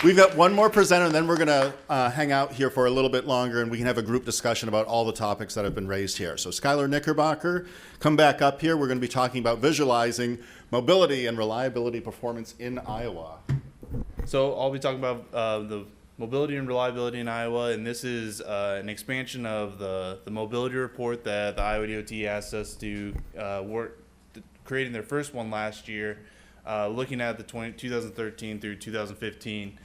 We've got one more presenter, and then we're going to hang out here for a little bit longer, and we can have a group discussion about all the topics that have been raised here. So Skylar Knickerbocker, come back up here. We're going to be talking about visualizing mobility and reliability performance in Iowa. So I'll be talking about the mobility and reliability in Iowa, and this is an expansion of the mobility report that the Iowa DOT asked us to work, creating their first one last year, looking at the 2013 through 2015.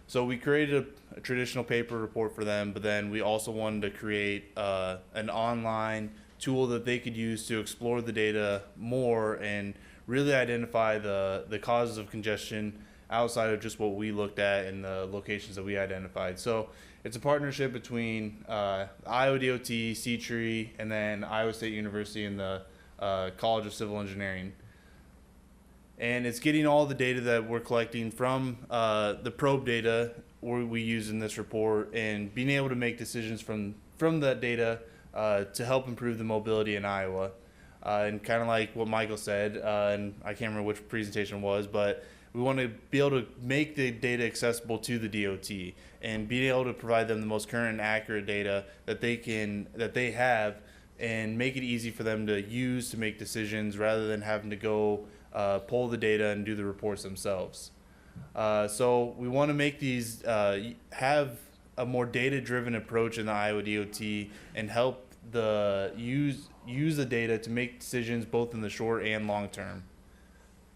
So we created a traditional paper report for them, but then we also wanted to create an online tool that they could use to explore the data more and really identify the causes of congestion outside of just what we looked at in the locations that we identified. So it's a partnership between Iowa DOT, C-Tree, and then Iowa State University and the College of Civil Engineering. And it's getting all the data that we're collecting from the probe data we use in this report and being able to make decisions from that data to help improve the mobility in Iowa. And kind of like what Michael said, and I can't remember which presentation it was, but we want to be able to make the data accessible to the DOT and be able to provide them the most current and accurate data that they have, and make it easy for them to use to make decisions rather than having to go pull the data and do the reports themselves. So we want to make these have a more data-driven approach in the Iowa DOT and help use the data to make decisions both in the short and long term.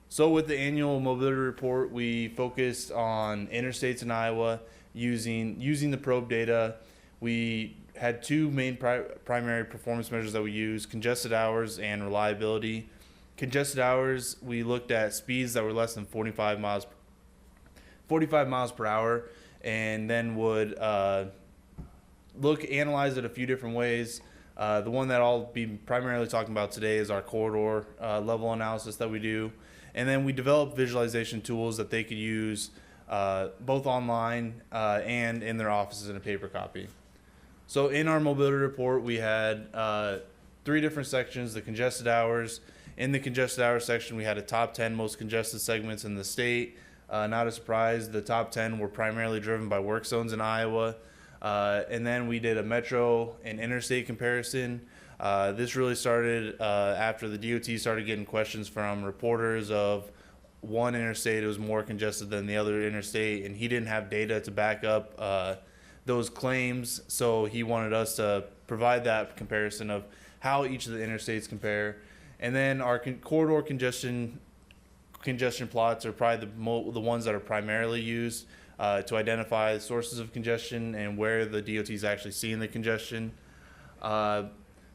So with the annual mobility report, we focused on interstates in Iowa using the probe data. We had two main primary performance measures that we used: congested hours and reliability. Congested hours, we looked at speeds that were less than 45 miles per hour, and then would analyze it a few different ways. The one that I'll be primarily talking about today is our corridor level analysis that we do. And then we developed visualization tools that they could use both online and in their offices in a paper copy. So in our mobility report, we had 3 different sections: the congested hours. In the congested hours section, we had a top 10 most congested segments in the state. Not a surprise, the top 10 were primarily driven by work zones in Iowa. And then we did a metro and interstate comparison. This really started after the DOT started getting questions from reporters of one interstate. It was more congested than the other interstate, and he didn't have data to back up those claims. So he wanted us to provide that comparison of how each of the interstates compare. And then our corridor congestion plots are probably the ones that are primarily used to identify the sources of congestion and where the DOT is actually seeing the congestion.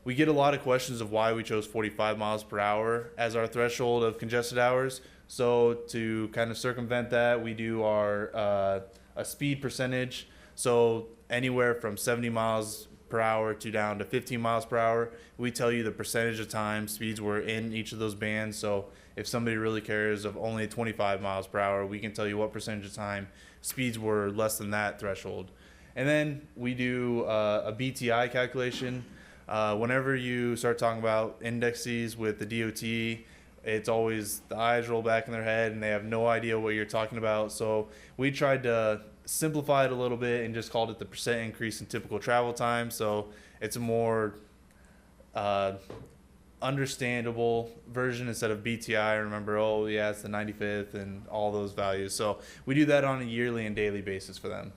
We get a lot of questions of why we chose 45 miles per hour as our threshold of congested hours. So to kind of circumvent that, we do our a speed percentage. So anywhere from 70 miles per hour to down to 15 miles per hour, we tell you the percentage of time speeds were in each of those bands. So if somebody really cares of only 25 miles per hour, we can tell you what percentage of time speeds were less than that threshold. And then we do a BTI calculation. Whenever you start talking about indexes with the DOT, it's always the eyes roll back in their head and they have no idea what you're talking about. So we tried to simplify it a little bit and just called it the percent increase in typical travel time. So it's a more understandable version instead of BTI. Remember, oh yeah, it's the 95th and all those values. So we do that on a yearly and daily basis for them.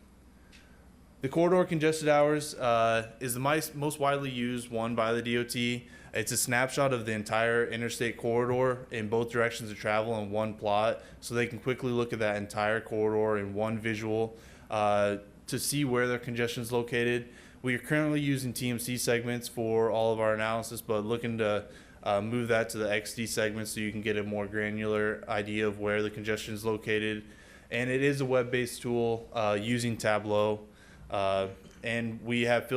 The corridor congested hours is the most widely used one by the DOT. It's a snapshot of the entire interstate corridor in both directions of travel in one plot, so they can quickly look at that entire corridor in one visual to see where their congestion is located. We are currently using TMC segments for all of our analysis, but looking to move that to the XD segments so you can get a more granular idea of where the congestion is located. And it is a web-based tool using Tableau. And we have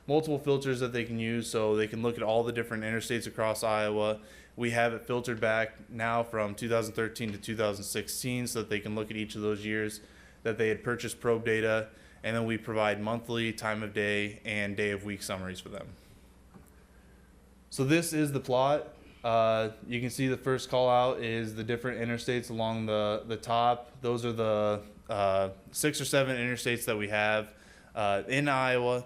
multiple filters that they can use, so they can look at all the different interstates across Iowa. We have it filtered back now from 2013 to 2016 so that they can look at each of those years that they had purchased probe data, and then we provide monthly, time of day, and day of week summaries for them. So this is the plot. You can see the first call out is the different interstates along the top. Those are the 6 or 7 interstates that we have in Iowa.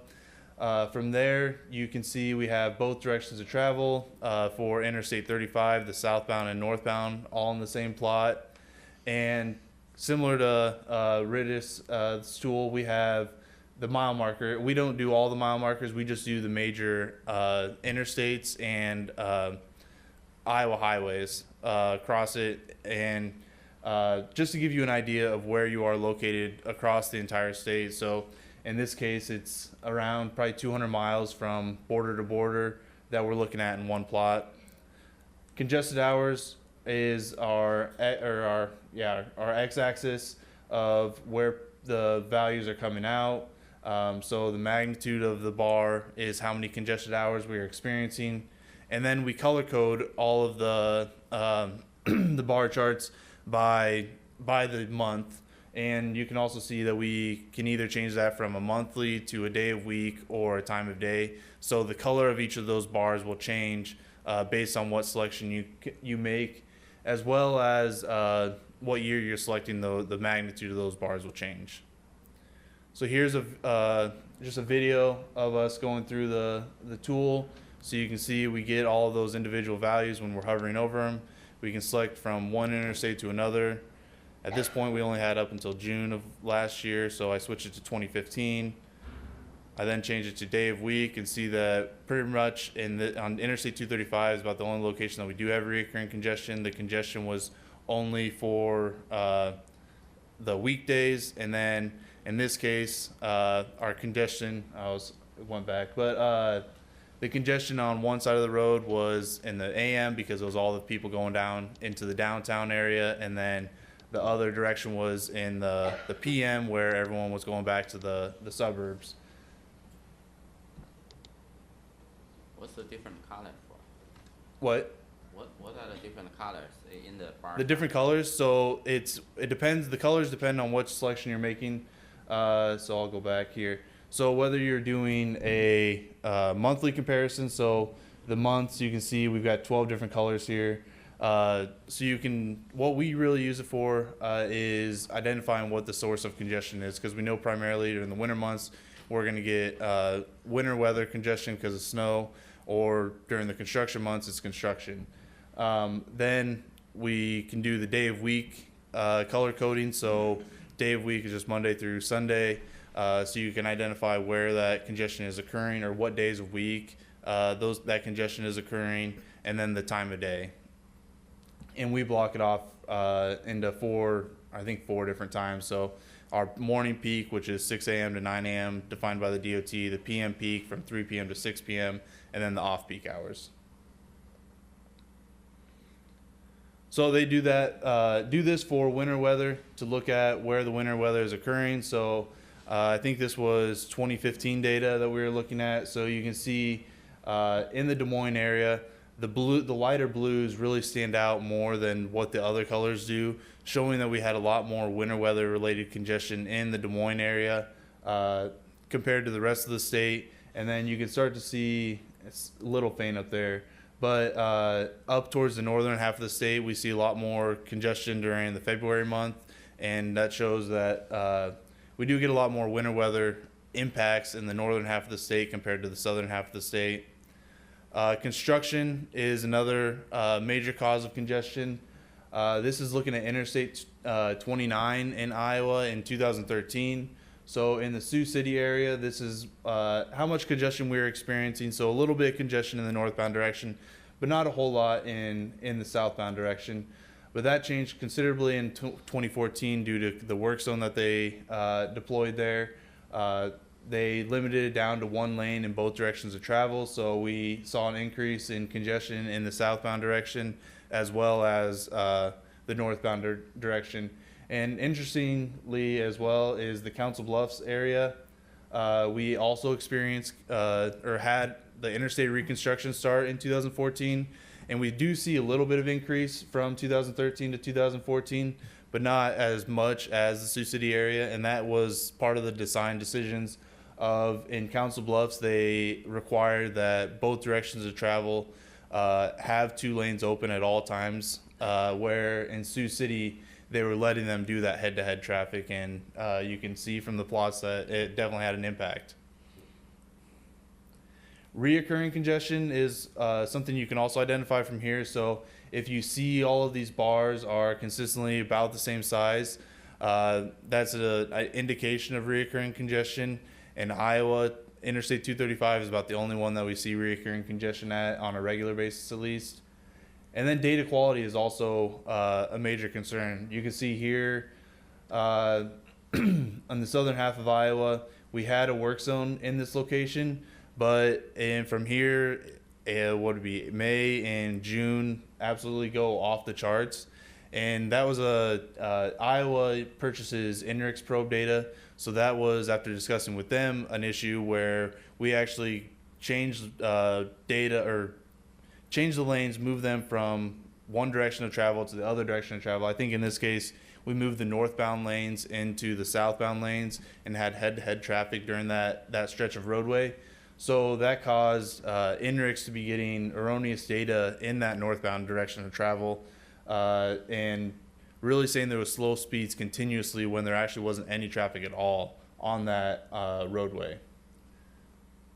From there, you can see we have both directions of travel for Interstate 35, the southbound and northbound, all in the same plot. And similar to RIDIS stool, we have the mile marker. We don't do all the mile markers. We just do the major interstates and Iowa highways across it. And just to give you an idea of where you are located across the entire state. So in this case, it's around probably 200 miles from border to border that we're looking at in one plot. Congested hours is our x-axis of where the values are coming out. So the magnitude of the bar is how many congested hours we are experiencing. And then we color code all of the the bar charts by the month. And you can also see that we can either change that from a monthly to a day of week or a time of day. So the color of each of those bars will change based on what selection you make, as well as what year you're selecting. The magnitude of those bars will change. So here's just a video of us going through the tool. So you can see we get all of those individual values when we're hovering over them. We can select from one interstate to another. At this point, we only had up until June of last year, so I switched it to 2015. I then changed it to day of week and see that pretty much on Interstate 235 is about the only location that we do have recurring congestion. The congestion was only for the weekdays, and then in this case, our congestion, the congestion on one side of the road was in the AM because it was all the people going down into the downtown area, and then the other direction was in the PM where everyone was going back to the suburbs. What's the different color for? What? What are the different colors in the bar? The different colors, so it depends. The colors depend on which selection you're making. So I'll go back here. So whether you're doing a monthly comparison, so the months, you can see we've got 12 different colors here. So what we really use it for is identifying what the source of congestion is, because we know primarily during the winter months we're going to get winter weather congestion because of snow, or during the construction months it's construction. Then we can do the day of week color coding. So day of week is just Monday through Sunday, so you can identify where that congestion is occurring or what days of week that congestion is occurring, and then the time of day. And we block it off into four different times. So our morning peak, which is 6 a.m. to 9 a.m., defined by the DOT, the PM peak from 3 p.m. to 6 p.m., and then the off-peak hours. So they do this for winter weather to look at where the winter weather is occurring. So I think this was 2015 data that we were looking at. So you can see in the Des Moines area, the lighter blues really stand out more than what the other colors do, showing that we had a lot more winter weather related congestion in the Des Moines area compared to the rest of the state. And then you can start to see, it's a little faint up there, but up towards the northern half of the state, we see a lot more congestion during the February month. And that shows that we do get a lot more winter weather impacts in the northern half of the state compared to the southern half of the state. Construction is another major cause of congestion. This is looking at Interstate 29 in Iowa in 2013. So in the Sioux City area, this is how much congestion we're experiencing. So a little bit of congestion in the northbound direction, but not a whole lot in the southbound direction. But that changed considerably in 2014 due to the work zone that they deployed there. They limited it down to one lane in both directions of travel, so we saw an increase in congestion in the southbound direction as well as the northbound direction. And interestingly as well is the Council Bluffs area. We also experienced or had the interstate reconstruction start in 2014, and we do see a little bit of increase from 2013 to 2014, but not as much as the Sioux City area, and that was part of the design decisions in Council Bluffs. They required that both directions of travel have 2 lanes open at all times, where in Sioux City they were letting them do that head-to-head traffic, and you can see from the plots that it definitely had an impact. Reoccurring congestion is something you can also identify from here. So if you see all of these bars are consistently about the same size, that's an indication of reoccurring congestion. In Iowa, Interstate 235 is about the only one that we see reoccurring congestion at on a regular basis at least. And then data quality is also a major concern. You can see here on the southern half of Iowa, we had a work zone in this location, but from here, it would be May and June absolutely go off the charts. And that was Iowa purchases INRIX probe data. So that was, after discussing with them, an issue where we actually changed data, or changed the lanes, moved them from one direction of travel to the other direction of travel. I think in this case, we moved the northbound lanes into the southbound lanes and had head-to-head traffic during that stretch of roadway. So that caused INRIX to be getting erroneous data in that northbound direction of travel, and really saying there was slow speeds continuously when there actually wasn't any traffic at all on that roadway.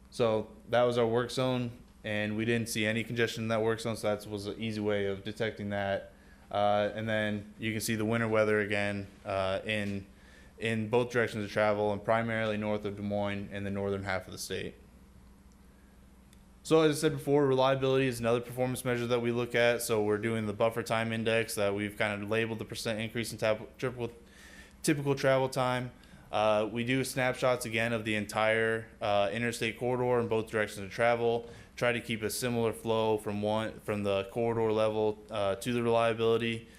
So that was our work zone, and we didn't see any congestion in that work zone, so that was an easy way of detecting that. And then you can see the winter weather again in both directions of travel, and primarily north of Des Moines in the northern half of the state. So as I said before, reliability is another performance measure that we look at. So we're doing the buffer time index that we've kind of labeled the percent increase in typical travel time. We do snapshots again of the entire interstate corridor in both directions of travel. Try to keep a similar flow from the corridor level to the reliability.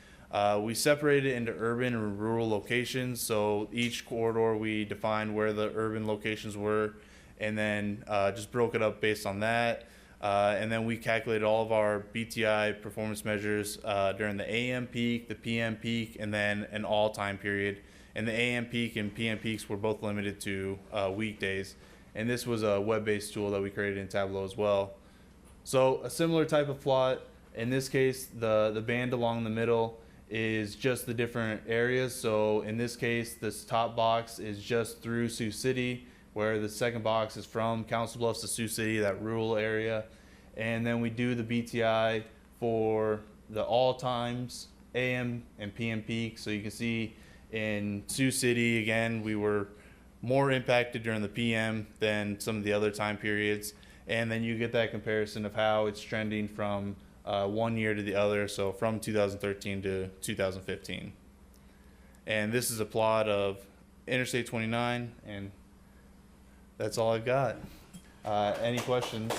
We separate it into urban and rural locations. So each corridor we defined where the urban locations were, and then just broke it up based on that. And then we calculated all of our BTI performance measures during the AM peak, the PM peak, and then an all time period. And the AM peak and PM peaks were both limited to weekdays. And this was a web-based tool that we created in Tableau as well. So a similar type of plot. In this case, the band along the middle is just the different areas. So in this case, this top box is just through Sioux City, where the second box is from Council Bluffs to Sioux City, that rural area. And then we do the BTI for the all times, AM and PM peak. So you can see in Sioux City, again, we were more impacted during the PM than some of the other time periods. And then you get that comparison of how it's trending from one year to the other, so from 2013 to 2015. And this is a plot of Interstate 29, and that's all I've got. Any questions?